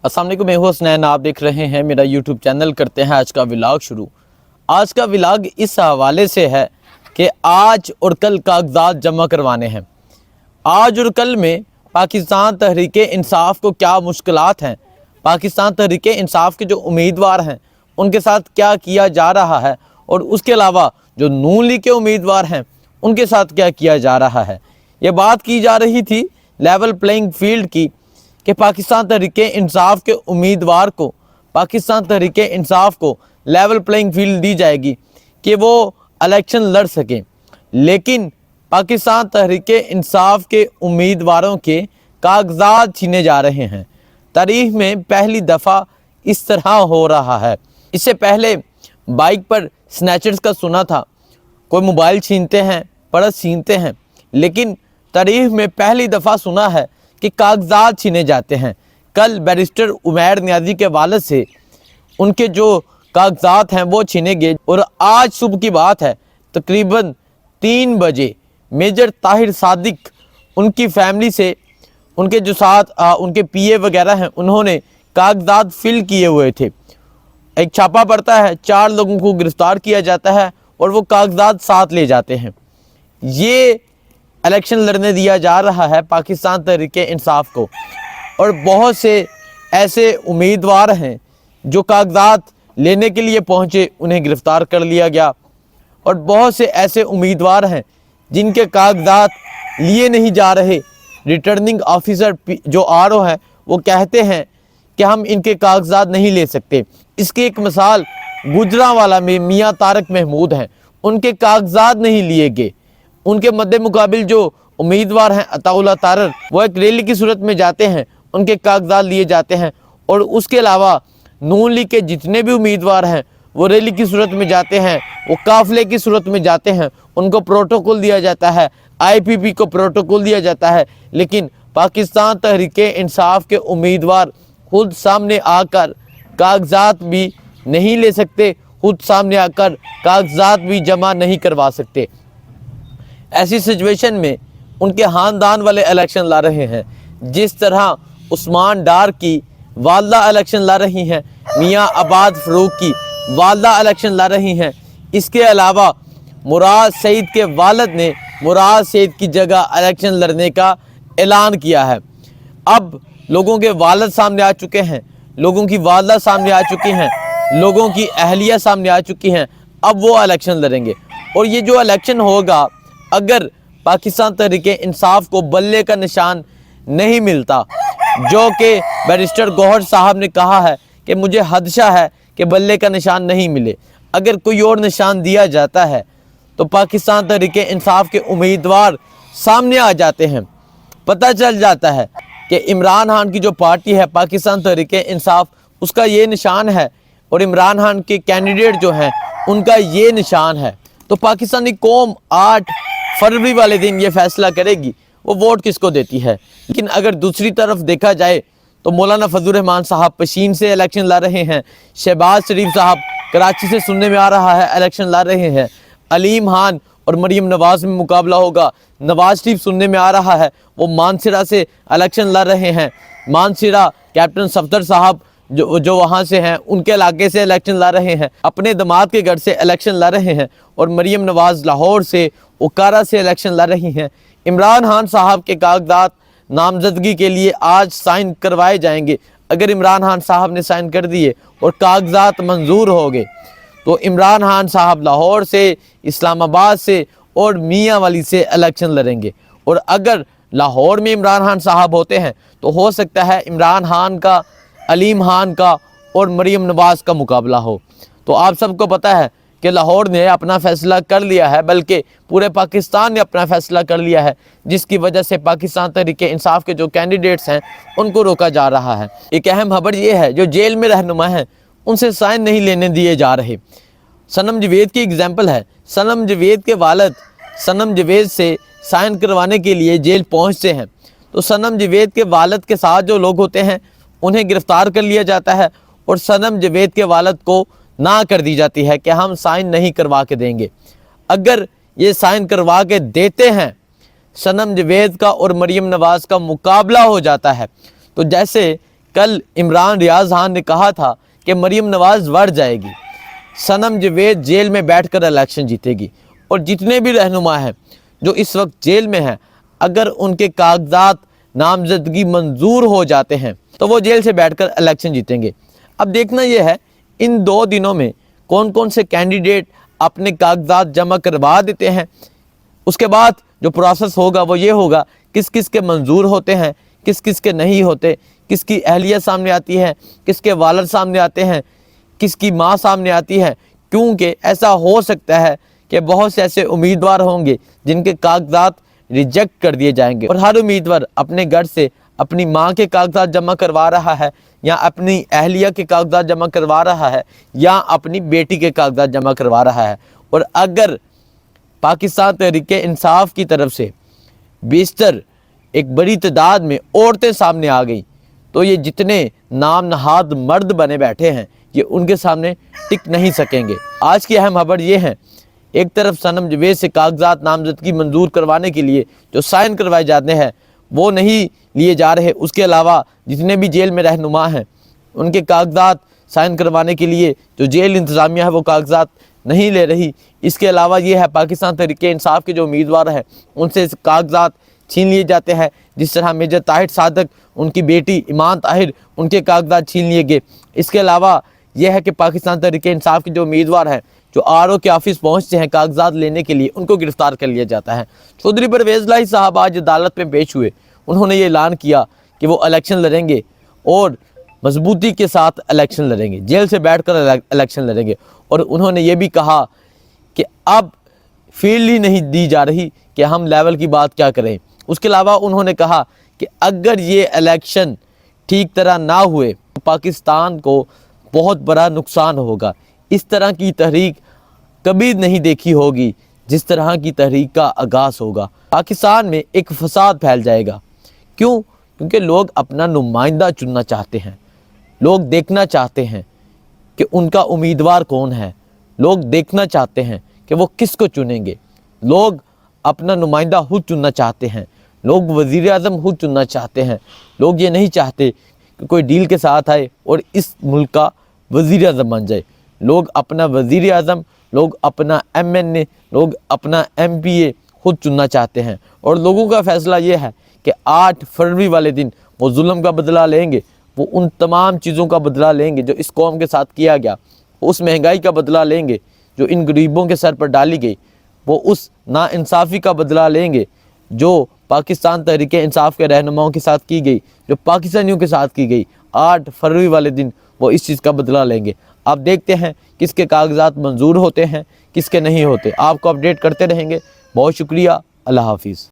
अस्सलाम वालेकुम, मैं हूं हसनैन। आप देख रहे हैं मेरा यूट्यूब चैनल। करते हैं आज का व्लॉग शुरू। आज का व्लॉग इस हवाले से है कि आज और कल कागजात जमा करवाने हैं। आज और कल में पाकिस्तान तहरीक इंसाफ को क्या मुश्किलात हैं, पाकिस्तान तहरीक इंसाफ के जो उम्मीदवार हैं उनके साथ क्या किया जा रहा है, और उसके अलावा जो नून लीग के उम्मीदवार हैं उनके साथ क्या किया जा रहा है। ये बात की जा रही थी लेवल प्लेइंग फील्ड की कि पाकिस्तान तहरीक इंसाफ के उम्मीदवार को, पाकिस्तान तहरीक इंसाफ को लेवल प्लेइंग फील्ड दी जाएगी कि वो इलेक्शन लड़ सकें। लेकिन पाकिस्तान तहरीक इंसाफ के उम्मीदवारों के कागजात छीने जा रहे हैं। तारीख में पहली दफ़ा इस तरह हो रहा है। इससे पहले बाइक पर स्नैचर्स का सुना था, कोई मोबाइल छीनते हैं, पर्स छीनते हैं, लेकिन तारीख में पहली दफ़ा सुना है कि कागजात छीने जाते हैं। कल बैरिस्टर उमैर नियाज़ी के वालिद से उनके जो कागजात हैं वो छीने गए, और आज सुबह की बात है तकरीबन 3 बजे मेजर ताहिर सादिक उनकी फैमिली से, उनके जो साथ उनके पीए वगैरह हैं, उन्होंने कागजात फिल किए हुए थे। एक छापा पड़ता है, 4 लोगों को गिरफ्तार किया जाता है और वो कागजात साथ ले जाते हैं। ये इलेक्शन लड़ने दिया जा रहा है पाकिस्तान तहरीक इंसाफ को, और बहुत से ऐसे उम्मीदवार हैं जो कागजात लेने के लिए पहुंचे, उन्हें गिरफ्तार कर लिया गया, और बहुत से ऐसे उम्मीदवार हैं जिनके कागजात लिए नहीं जा रहे। रिटर्निंग ऑफिसर जो आरओ हैं वो कहते हैं कि हम इनके कागजात नहीं ले सकते। इसकी एक मिसाल गुजरांवाला में मियाँ तारक महमूद हैं, उनके कागजात नहीं लिए गए। उनके मद्दे मुकाबिल जो उम्मीदवार हैं अताउल्लाह तारर, वो एक रैली की सूरत में जाते हैं, उनके कागजात लिए जाते हैं। और उसके अलावा नून लीग के जितने भी उम्मीदवार हैं वो रैली की सूरत में जाते हैं, वो काफ़िले की सूरत में जाते हैं, उनको प्रोटोकॉल दिया जाता है, आईपीपी को प्रोटोकॉल दिया जाता है। लेकिन पाकिस्तान तहरीक इंसाफ के उम्मीदवार खुद सामने आकर कागजात भी नहीं ले सकते, खुद सामने आकर कागजात भी जमा नहीं करवा सकते। ऐसी सिचुएशन में उनके ख़ानदान वाले इलेक्शन ला रहे हैं। जिस तरह उस्मान डार की वालदा इलेक्शन ला रही हैं, मियाँ आबाद फ़रूक की वालदा इलेक्शन ला रही हैं। इसके अलावा मुराद सईद के वालिद ने मुराद सईद की जगह इलेक्शन लड़ने का ऐलान किया है। अब लोगों के वालिद सामने आ चुके हैं, लोगों की वालदा सामने आ चुकी हैं, लोगों की अहलिया सामने आ चुकी हैं। अब वो इलेक्शन लड़ेंगे, और ये जो इलेक्शन होगा, अगर पाकिस्तान तहरीक इंसाफ को बल्ले का निशान नहीं मिलता, जो कि बैरिस्टर गौहर साहब ने कहा है कि मुझे खदशा है कि बल्ले का निशान नहीं मिले, अगर कोई और निशान दिया जाता है तो पाकिस्तान तहरीक इंसाफ के उम्मीदवार सामने आ जाते हैं। पता चल जाता है कि इमरान खान की जो पार्टी है पाकिस्तान तहरीक इंसाफ, उसका ये निशान है, और इमरान खान के कैंडिडेट जो हैं उनका ये निशान है। तो पाकिस्तानी कौम 8 फरवरी वाले दिन ये फैसला करेगी वो वोट किसको देती है। लेकिन अगर दूसरी तरफ देखा जाए तो मौलाना फजल रहमान साहब पशीन से इलेक्शन ला रहे हैं, शहबाज शरीफ साहब कराची से सुनने में आ रहा है इलेक्शन ला रहे हैं, अलीम खान और मरीम नवाज़ में मुकाबला होगा, नवाज शरीफ सुनने में आ रहा है वो मानसरा से इलेक्शन ला रहे हैं, मानसरा कैप्टन सफदर साहब जो वहाँ से हैं उनके इलाके से इलेक्शन ला रहे हैं, अपने दामाद के घर से इलेक्शन ला रहे हैं, और मरीम नवाज़ लाहौर से, उकारा से इलेक्शन ला रही हैं। इमरान खान साहब के कागजात नामजदगी के लिए आज साइन करवाए जाएंगे। अगर इमरान खान साहब ने साइन कर दिए और कागजात मंजूर हो गए तो इमरान खान साहब लाहौर से, इस्लामाबाद से और मियाँ वाली से इलेक्शन लड़ेंगे। और अगर लाहौर में इमरान खान साहब होते हैं तो हो सकता है इमरान खान का, अलीम खान का और मरीम नवाज़ का मुकाबला हो। तो आप सबको पता है कि लाहौर ने अपना फ़ैसला कर लिया है, बल्कि पूरे पाकिस्तान ने अपना फ़ैसला कर लिया है, जिसकी वजह से पाकिस्तान तहरीक इंसाफ के जो कैंडिडेट्स हैं उनको रोका जा रहा है। एक अहम खबर ये है, जो जेल में रहनुमा हैं उनसे साइन नहीं लेने दिए जा रहे। सनम जवेद की एग्जाम्पल है। सनम जवेद के वालिद सनम जवेद से साइन करवाने के लिए जेल पहुँचते हैं, तो सनम जवेद के वालिद के साथ जो लोग होते हैं उन्हें गिरफ़्तार कर लिया जाता है, और सनम जवेद के वालिद को ना कर दी जाती है कि हम साइन नहीं करवा के देंगे। अगर ये साइन करवा के देते हैं, सनम जवेद का और मरीम नवाज़ का मुकाबला हो जाता है। तो जैसे कल इमरान रियाज खान ने कहा था कि मरीम नवाज बढ़ जाएगी, सनम जवेद जेल में बैठकर इलेक्शन जीतेगी, और जितने भी रहनुमा हैं जो इस वक्त जेल में हैं, अगर उनके कागजात नामजदगी मंजूर हो जाते हैं तो वो जेल से बैठकर इलेक्शन जीतेंगे। अब देखना यह है इन 2 दिनों में कौन कौन से कैंडिडेट अपने कागजात जमा करवा देते हैं। उसके बाद जो प्रोसेस होगा वो ये होगा किस किस के मंजूर होते हैं, किस किस के नहीं होते, किसकी अहलियत सामने आती है, किसके वालिद सामने आते हैं, किसकी माँ सामने आती है। क्योंकि ऐसा हो सकता है कि बहुत से ऐसे उम्मीदवार होंगे जिनके कागजात रिजेक्ट कर दिए जाएंगे, और हर उम्मीदवार अपने घर से अपनी माँ के कागजात जमा करवा रहा है, या अपनी अहलिया के कागजात जमा करवा रहा है, या अपनी बेटी के कागजात जमा करवा रहा है। और अगर पाकिस्तान तहरीक-ए-इंसाफ की तरफ से बेशतर एक बड़ी तादाद में औरतें सामने आ गई तो ये जितने नाम नहाद मर्द बने बैठे हैं ये उनके सामने टिक नहीं सकेंगे। आज की अहम खबर ये है, एक तरफ सनम जवेद से कागजात नामजदगी मंजूर करवाने के लिए जो साइन करवाए जाते हैं वो नहीं लिए जा रहे, उसके अलावा जितने भी जेल में रहनुमा हैं उनके कागजात साइन करवाने के लिए जो जेल इंतज़ामिया है वो कागजात नहीं ले रही। इसके अलावा ये है पाकिस्तान तहरीक-ए-इंसाफ के जो उम्मीदवार हैं उनसे कागजात छीन लिए जाते हैं, जिस तरह मेजर ताहिर सादक, उनकी बेटी ईमान ताहिर, उनके कागजात छीन लिए गए। इसके अलावा यह है कि पाकिस्तान तहरीक-ए-इंसाफ के जो उम्मीदवार हैं जो RO के ऑफिस पहुंचते हैं कागजात लेने के लिए उनको गिरफ्तार कर लिया जाता है। चौधरी परवेज़ इलाही साहब आज अदालत में पेश हुए, उन्होंने ये ऐलान किया कि वो इलेक्शन लड़ेंगे और मजबूती के साथ इलेक्शन लड़ेंगे, जेल से बैठकर इलेक्शन लड़ेंगे। और उन्होंने ये भी कहा कि अब फील्ड ही नहीं दी जा रही कि हम लेवल की बात क्या करें। उसके अलावा उन्होंने कहा कि अगर ये इलेक्शन ठीक तरह ना हुए तो पाकिस्तान को बहुत बड़ा नुकसान होगा। इस तरह की तहरीक कभी नहीं देखी होगी जिस तरह की तहरीक का आगाज़ होगा। पाकिस्तान में एक फसाद फैल जाएगा। क्यों? क्योंकि लोग अपना नुमाइंदा चुनना चाहते हैं, लोग देखना चाहते हैं कि उनका उम्मीदवार कौन है, लोग देखना चाहते हैं कि वो किसको चुनेंगे, लोग अपना नुमाइंदा खुद चुनना चाहते हैं, लोग वज़ीर आज़म खुद चुनना चाहते हैं। लोग ये नहीं चाहते कि कोई डील के साथ आए और इस मुल्क का वज़ीर आज़म बन जाए। लोग अपना वज़ीर आज़म, लोग अपना MNA, लोग अपना MPA खुद चुनना चाहते हैं। और लोगों का फ़ैसला ये है कि 8 फरवरी वाले दिन वो जुल्म का बदला लेंगे, वो उन तमाम चीज़ों का बदला लेंगे जो इस कौम के साथ किया गया, उस महंगाई का बदला लेंगे जो इन गरीबों के सर पर डाली गई, वो उस नाइंसाफ़ी का बदला लेंगे जो पाकिस्तान तहरीक-ए-इंसाफ के रहनुमाओं के साथ की गई, जो पाकिस्तानियों के साथ की गई। 8 फरवरी वाले दिन वो इस चीज़ का बदला लेंगे। आप देखते हैं किसके कागजात मंजूर होते हैं, किसके नहीं होते। आपको अपडेट करते रहेंगे। बहुत शुक्रिया। अल्लाह हाफिज़।